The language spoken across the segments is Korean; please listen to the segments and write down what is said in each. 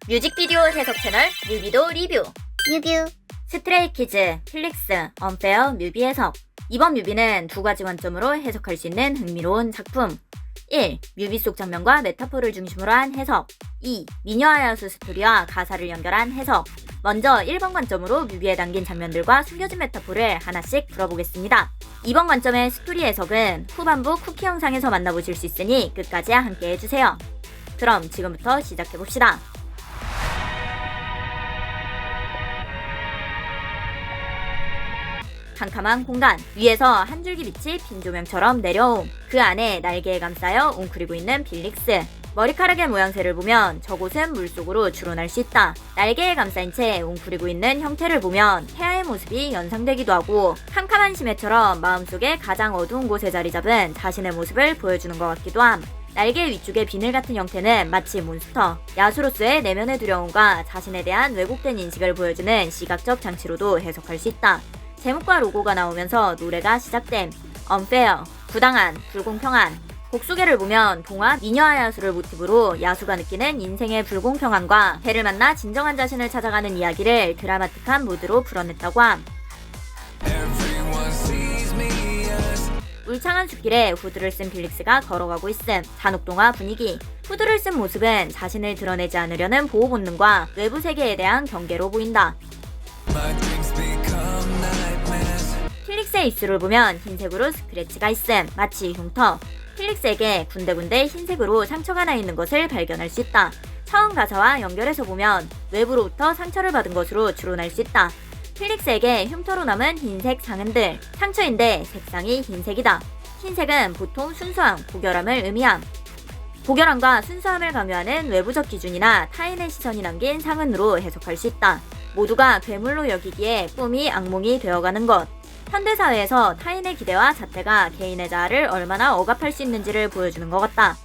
뮤직비디오 해석 채널 뮤비도 리뷰 뮤뷰. 스트레이키즈, 필릭스, 언페어 뮤비 해석. 이번 뮤비는 두 가지 관점으로 해석할 수 있는 흥미로운 작품. 1. 뮤비 속 장면과 메타포를 중심으로 한 해석. 2. 미녀와 야수 스토리와 가사를 연결한 해석. 먼저 1번 관점으로 뮤비에 담긴 장면들과 숨겨진 메타포를 하나씩 풀어보겠습니다. 2번 관점의 스토리 해석은 후반부 쿠키 영상에서 만나보실 수 있으니 끝까지 함께 해주세요. 그럼 지금부터 시작해봅시다. 캄캄한 공간 위에서 한 줄기 빛이 빈 조명처럼 내려옴. 그 안에 날개에 감싸여 웅크리고 있는 빌릭스. 머리카락의 모양새를 보면 저곳은 물속으로 추론할 수 있다. 날개에 감싸인 채 웅크리고 있는 형태를 보면 태아의 모습이 연상되기도 하고 캄캄한 심해처럼 마음속에 가장 어두운 곳에 자리 잡은 자신의 모습을 보여주는 것 같기도 함. 날개 위쪽의 비늘 같은 형태는 마치 몬스터, 야수로서의 내면의 두려움과 자신에 대한 왜곡된 인식을 보여주는 시각적 장치로도 해석할 수 있다. 제목과 로고가 나오면서 노래가 시작됨. unfair, 부당한, 불공평한. 곡 소개를 보면 동화 미녀와 야수를 모티브로 야수가 느끼는 인생의 불공평함과 배를 만나 진정한 자신을 찾아가는 이야기를 드라마틱한 무드로 풀어냈다고 함. 울창한 숲길에 후드를 쓴 빌릭스가 걸어가고 있음. 잔혹동화 분위기. 후드를 쓴 모습은 자신을 드러내지 않으려는 보호 본능과 외부 세계에 대한 경계로 보인다. 필릭스의 입술을 보면 흰색으로 스크래치가 있음. 마치 흉터. 필릭스에게 군데군데 흰색으로 상처가 나 있는 것을 발견할 수 있다. 처음 가사와 연결해서 보면 외부로부터 상처를 받은 것으로 추론할 수 있다. 필릭스에게 흉터로 남은 흰색 상흔들. 상처인데 색상이 흰색이다. 흰색은 보통 순수함, 고결함을 의미함. 고결함과 순수함을 강요하는 외부적 기준이나 타인의 시선이 남긴 상흔으로 해석할 수 있다. 모두가 괴물로 여기기에 꿈이 악몽이 되어가는 것. 현대사회에서 타인의 기대와 잣대가 개인의 자아를 얼마나 억압할 수 있는지를 보여주는 것 같다.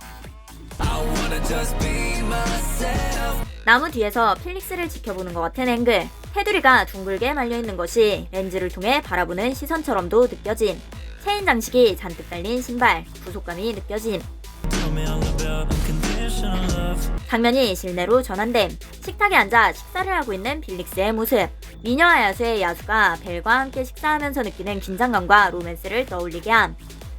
나무 뒤에서 필릭스를 지켜보는 것 같은 앵글. 테두리가 둥글게 말려있는 것이 렌즈를 통해 바라보는 시선처럼도 느껴짐. 체인 장식이 잔뜩 달린 신발, 부속감이 느껴짐. 장면이 실내로 전환됨. 식탁에 앉아 식사를 하고 있는 빌릭스의 모습. 미녀와 야수의 야수가 벨과 함께 식사하면서 느끼는 긴장감과 로맨스를 떠올리게 함.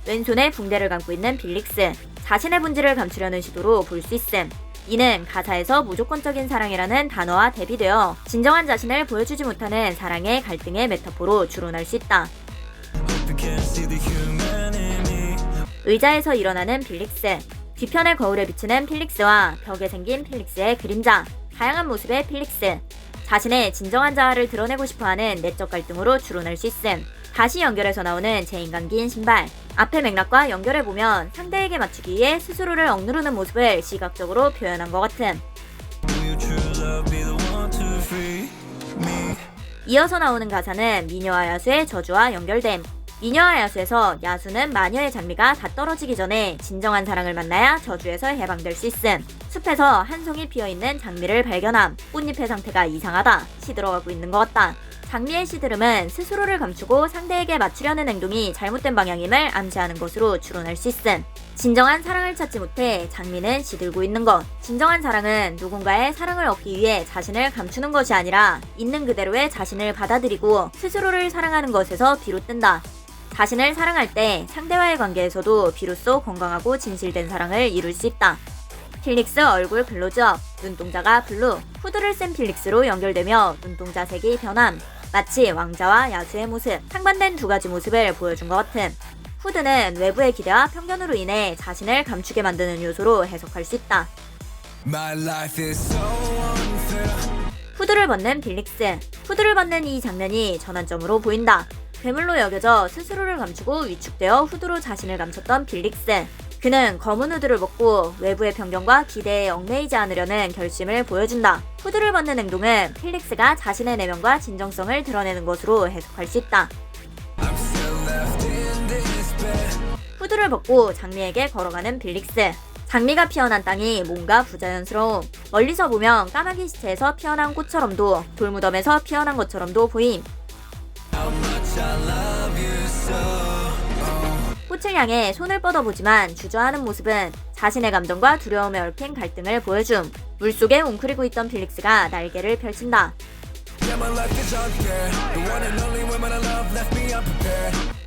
왼손에 붕대를 감고 있는 빌릭스. 자신의 본질을 감추려는 시도로 볼 수 있음. 이는 가사에서 무조건적인 사랑이라는 단어와 대비되어 진정한 자신을 보여주지 못하는 사랑의 갈등의 메타포로 추론할 수 있다. 의자에서 일어나는 빌릭스. 뒤편의 거울에 비치는 필릭스와 벽에 생긴 필릭스의 그림자. 다양한 모습의 필릭스. 자신의 진정한 자아를 드러내고 싶어하는 내적 갈등으로 추론할 수 있음. 다시 연결해서 나오는 제인간긴 신발. 앞의 맥락과 연결해보면 상대에게 맞추기 위해 스스로를 억누르는 모습을 시각적으로 표현한 것 같음. 이어서 나오는 가사는 미녀와 야수의 저주와 연결됨. 미녀와 야수에서 야수는 마녀의 장미가 다 떨어지기 전에 진정한 사랑을 만나야 저주에서 해방될 수 있음. 숲에서 한 송이 피어있는 장미를 발견함. 꽃잎의 상태가 이상하다. 시들어가고 있는 것 같다. 장미의 시드름은 스스로를 감추고 상대에게 맞추려는 행동이 잘못된 방향임을 암시하는 것으로 추론할 수 있음. 진정한 사랑을 찾지 못해 장미는 시들고 있는 것. 진정한 사랑은 누군가의 사랑을 얻기 위해 자신을 감추는 것이 아니라 있는 그대로의 자신을 받아들이고 스스로를 사랑하는 것에서 비롯된다. 자신을 사랑할 때 상대와의 관계에서도 비로소 건강하고 진실된 사랑을 이룰 수 있다. 필릭스 얼굴 클로즈업. 눈동자가 블루. 후드를 쓴 필릭스로 연결되며 눈동자 색이 변함. 마치 왕자와 야수의 모습. 상반된 두 가지 모습을 보여준 것 같음. 후드는 외부의 기대와 편견으로 인해 자신을 감추게 만드는 요소로 해석할 수 있다. 후드를 벗는 빌릭스. 후드를 벗는 이 장면이 전환점으로 보인다. 괴물로 여겨져 스스로를 감추고 위축되어 후드로 자신을 감췄던 빌릭스. 그는 검은 후드를 벗고 외부의 편견과 기대에 얽매이지 않으려는 결심을 보여준다. 후드를 벗는 행동은 필릭스가 자신의 내면과 진정성을 드러내는 것으로 해석할 수 있다. 후드를 벗고 장미에게 걸어가는 빌릭스. 장미가 피어난 땅이 뭔가 부자연스러움. 멀리서 보면 까마귀 시체에서 피어난 꽃처럼도 돌무덤에서 피어난 것처럼도 보임. 꽃을 향해 손을 뻗어보지만 주저하는 모습은 자신의 감정과 두려움에 얽힌 갈등을 보여줌. 물속에 웅크리고 있던 필릭스가 날개를 펼친다.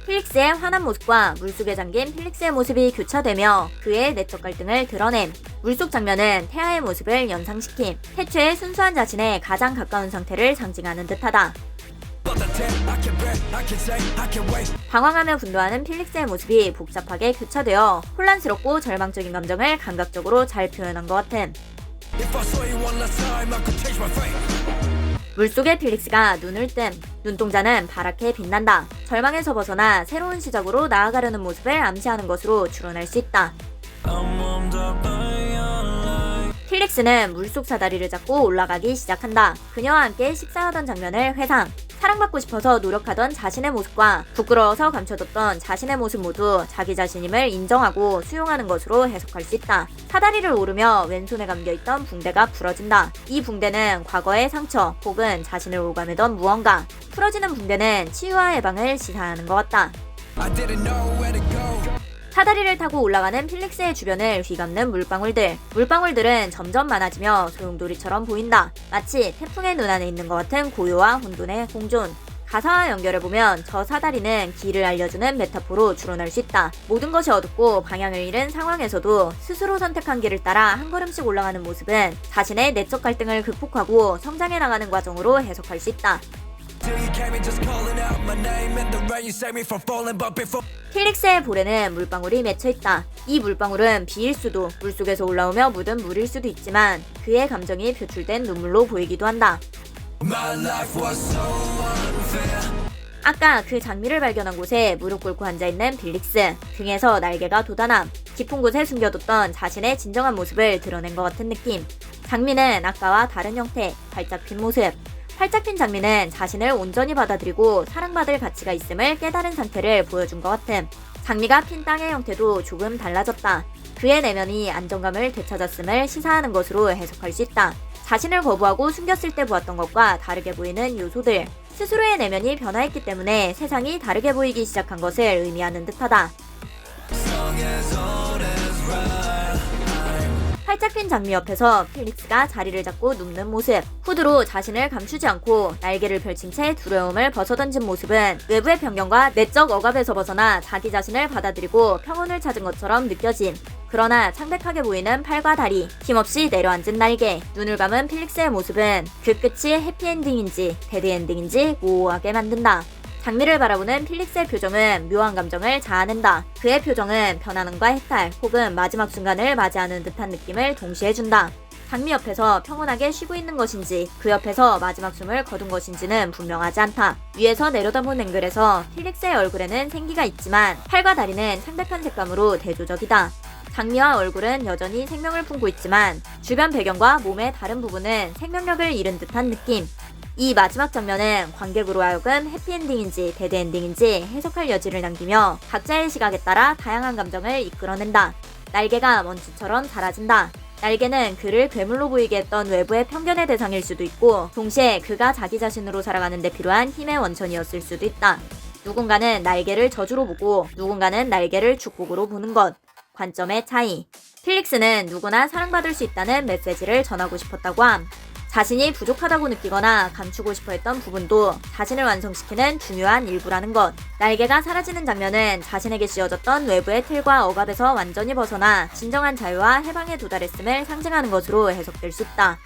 필릭스의 환한 모습과 물속에 잠긴 필릭스의 모습이 교차되며 그의 내적 갈등을 드러냄. 물속 장면은 태아의 모습을 연상시킴. 태초의 순수한 자신에 가장 가까운 상태를 상징하는 듯하다. 방황하며 분노하는 필릭스의 모습이 복잡하게 교차되어 혼란스럽고 절망적인 감정을 감각적으로 잘 표현한 것 같음. 물속의 필릭스가 눈을 뜸. 눈동자는 파랗게 빛난다. 절망에서 벗어나 새로운 시작으로 나아가려는 모습을 암시하는 것으로 추론할 수 있다. 필릭스는 물속 사다리를 잡고 올라가기 시작한다. 그녀와 함께 식사하던 장면을 회상. 사랑받고 싶어서 노력하던 자신의 모습과 부끄러워서 감춰뒀던 자신의 모습 모두 자기 자신임을 인정하고 수용하는 것으로 해석할 수 있다. 사다리를 오르며 왼손에 감겨있던 붕대가 풀어진다. 이 붕대는 과거의 상처 혹은 자신을 오가매던 무언가. 풀어지는 붕대는 치유와 해방을 시사하는 것 같다. 사다리를 타고 올라가는 필릭스의 주변을 휘감는 물방울들. 물방울들은 점점 많아지며 소용돌이처럼 보인다. 마치 태풍의 눈 안에 있는 것 같은 고요와 혼돈의 공존. 가사와 연결해보면 저 사다리는 길을 알려주는 메타포로 추론할 수 있다. 모든 것이 어둡고 방향을 잃은 상황에서도 스스로 선택한 길을 따라 한 걸음씩 올라가는 모습은 자신의 내적 갈등을 극복하고 성장해 나가는 과정으로 해석할 수 있다. 필릭스의 볼에는 물방울이 맺혀있다. 이 물방울은 비일 수도 물속에서 올라오며 묻은 물일 수도 있지만 그의 감정이 표출된 눈물로 보이기도 한다. 아까 그 장미를 발견한 곳에 무릎 꿇고 앉아있는 필릭스. 등에서 날개가 돋아남. 깊은 곳에 숨겨뒀던 자신의 진정한 모습을 드러낸 것 같은 느낌. 장미는 아까와 다른 형태, 활짝 핀 모습. 활짝 핀 장미는 자신을 온전히 받아들이고 사랑받을 가치가 있음을 깨달은 상태를 보여준 것 같음. 장미가 핀 땅의 형태도 조금 달라졌다. 그의 내면이 안정감을 되찾았음을 시사하는 것으로 해석할 수 있다. 자신을 거부하고 숨겼을 때 보았던 것과 다르게 보이는 요소들. 스스로의 내면이 변화했기 때문에 세상이 다르게 보이기 시작한 것을 의미하는 듯하다. 활짝 핀 장미 옆에서 필릭스가 자리를 잡고 눕는 모습. 후드로 자신을 감추지 않고 날개를 펼친 채 두려움을 벗어던진 모습은 외부의 편견과 내적 억압에서 벗어나 자기 자신을 받아들이고 평온을 찾은 것처럼 느껴짐. 그러나 창백하게 보이는 팔과 다리, 힘없이 내려앉은 날개, 눈을 감은 필릭스의 모습은 그 끝이 해피엔딩인지 배드엔딩인지 모호하게 만든다. 장미를 바라보는 필릭스의 표정은 묘한 감정을 자아낸다. 그의 표정은 편안함과 해탈 혹은 마지막 순간을 맞이하는 듯한 느낌을 동시에 준다. 장미 옆에서 평온하게 쉬고 있는 것인지 그 옆에서 마지막 숨을 거둔 것인지는 분명하지 않다. 위에서 내려다본 앵글에서 필릭스의 얼굴에는 생기가 있지만 팔과 다리는 창백한 색감으로 대조적이다. 장미와 얼굴은 여전히 생명을 품고 있지만 주변 배경과 몸의 다른 부분은 생명력을 잃은 듯한 느낌. 이 마지막 장면은 관객으로 하여금 해피엔딩인지 배드엔딩인지 해석할 여지를 남기며 각자의 시각에 따라 다양한 감정을 이끌어낸다. 날개가 먼지처럼 사라진다. 날개는 그를 괴물로 보이게 했던 외부의 편견의 대상일 수도 있고 동시에 그가 자기 자신으로 살아가는 데 필요한 힘의 원천이었을 수도 있다. 누군가는 날개를 저주로 보고 누군가는 날개를 축복으로 보는 것. 관점의 차이. 필릭스는 누구나 사랑받을 수 있다는 메시지를 전하고 싶었다고 함. 자신이 부족하다고 느끼거나 감추고 싶어 했던 부분도 자신을 완성시키는 중요한 일부라는 것. 날개가 사라지는 장면은 자신에게 씌워졌던 외부의 틀과 억압에서 완전히 벗어나 진정한 자유와 해방에 도달했음을 상징하는 것으로 해석될 수 있다.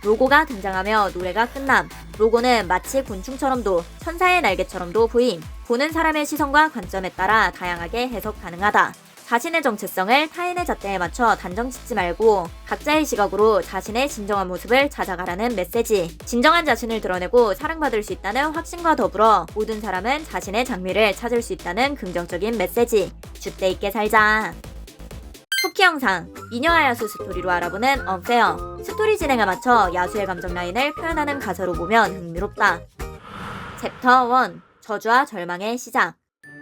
로고가 등장하며 노래가 끝남. 로고는 마치 곤충처럼도 천사의 날개처럼도 보임. 보는 사람의 시선과 관점에 따라 다양하게 해석 가능하다. 자신의 정체성을 타인의 잣대에 맞춰 단정 짓지 말고 각자의 시각으로 자신의 진정한 모습을 찾아가라는 메시지. 진정한 자신을 드러내고 사랑받을 수 있다는 확신과 더불어 모든 사람은 자신의 장미를 찾을 수 있다는 긍정적인 메시지. 줏대 있게 살자. 쿠키 영상, 미녀와 야수 스토리로 알아보는 언페어. 스토리 진행에 맞춰 야수의 감정 라인을 표현하는 가사로 보면 흥미롭다. 챕터 1. 저주와 절망의 시작.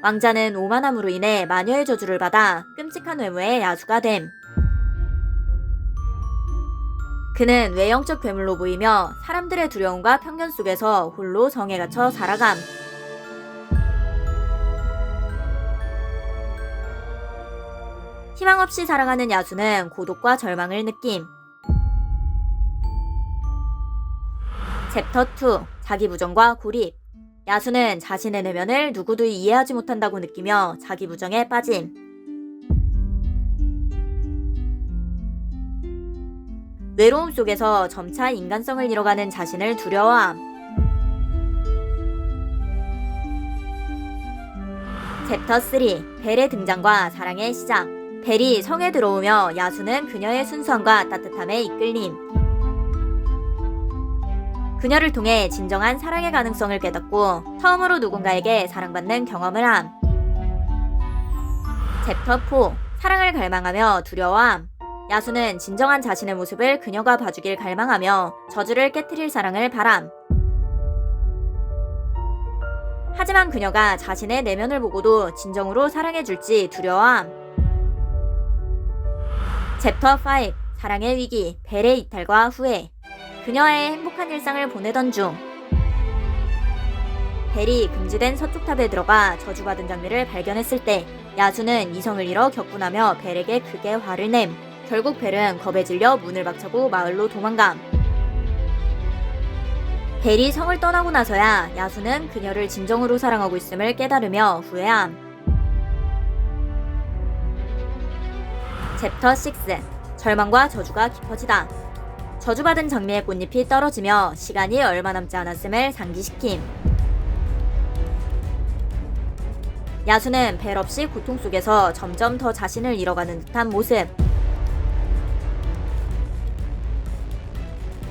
왕자는 오만함으로 인해 마녀의 저주를 받아 끔찍한 외모의 야수가 됨. 그는 외형적 괴물로 보이며 사람들의 두려움과 편견 속에서 홀로 정에 갇혀 살아감. 희망 없이 살아가는 야수는 고독과 절망을 느낌. 챕터 2. 자기 부정과 고립. 야수는 자신의 내면을 누구도 이해하지 못한다고 느끼며 자기 부정에 빠짐. 외로움 속에서 점차 인간성을 잃어가는 자신을 두려워함. 챕터 3. 벨의 등장과 사랑의 시작. 벨이 성에 들어오며 야수는 그녀의 순수함과 따뜻함에 이끌림. 그녀를 통해 진정한 사랑의 가능성을 깨닫고 처음으로 누군가에게 사랑받는 경험을 함. 챕터 4. 사랑을 갈망하며 두려워함. 야수는 진정한 자신의 모습을 그녀가 봐주길 갈망하며 저주를 깨트릴 사랑을 바람. 하지만 그녀가 자신의 내면을 보고도 진정으로 사랑해줄지 두려워함. 챕터 5. 사랑의 위기, 벨의 이탈과 후회. 그녀의 행복한 일상을 보내던 중 벨이 금지된 서쪽 탑에 들어가 저주받은 장미를 발견했을 때 야수는 이성을 잃어 격분하며 벨에게 크게 화를 냄. 결국 벨은 겁에 질려 문을 박차고 마을로 도망감. 벨이 성을 떠나고 나서야 야수는 그녀를 진정으로 사랑하고 있음을 깨달으며 후회함. 챕터 6. 절망과 저주가 깊어지다. 저주받은 장미의 꽃잎이 떨어지며 시간이 얼마 남지 않았음을 상기시킴. 야수는 벨 없이 고통 속에서 점점 더 자신을 잃어가는 듯한 모습.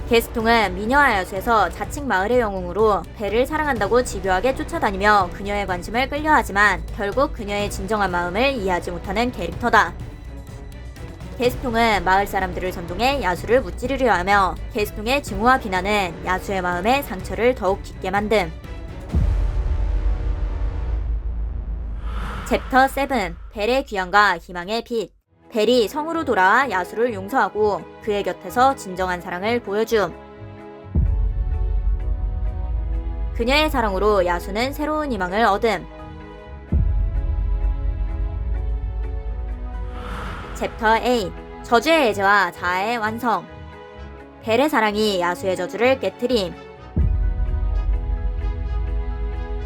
게스통은 미녀와 야수에서 자칭 마을의 영웅으로 벨을 사랑한다고 집요하게 쫓아다니며 그녀의 관심을 끌려하지만 결국 그녀의 진정한 마음을 이해하지 못하는 캐릭터다. 게스통은 마을 사람들을 선동해 야수를 무찌르려 하며 게스통의 증오와 비난은 야수의 마음에 상처를 더욱 깊게 만듦. 챕터 7. 벨의 귀환과 희망의 빛. 벨이 성으로 돌아와 야수를 용서하고 그의 곁에서 진정한 사랑을 보여줌. 그녀의 사랑으로 야수는 새로운 희망을 얻음. 챕터 8. 저주의 예제와 자아의 완성. 벨의 사랑이 야수의 저주를 깨트림.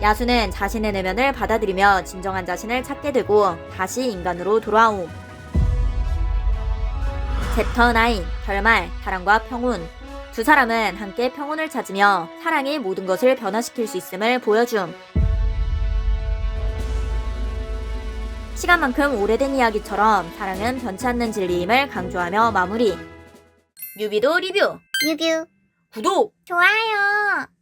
야수는 자신의 내면을 받아들이며 진정한 자신을 찾게 되고 다시 인간으로 돌아옴. 챕터 9. 결말, 사랑과 평온. 두 사람은 함께 평온을 찾으며 사랑이 모든 것을 변화시킬 수 있음을 보여줌. 시간만큼 오래된 이야기처럼 사랑은 변치 않는 진리임을 강조하며 마무리. 뮤비도 리뷰, 뮤뷰 구독! 좋아요.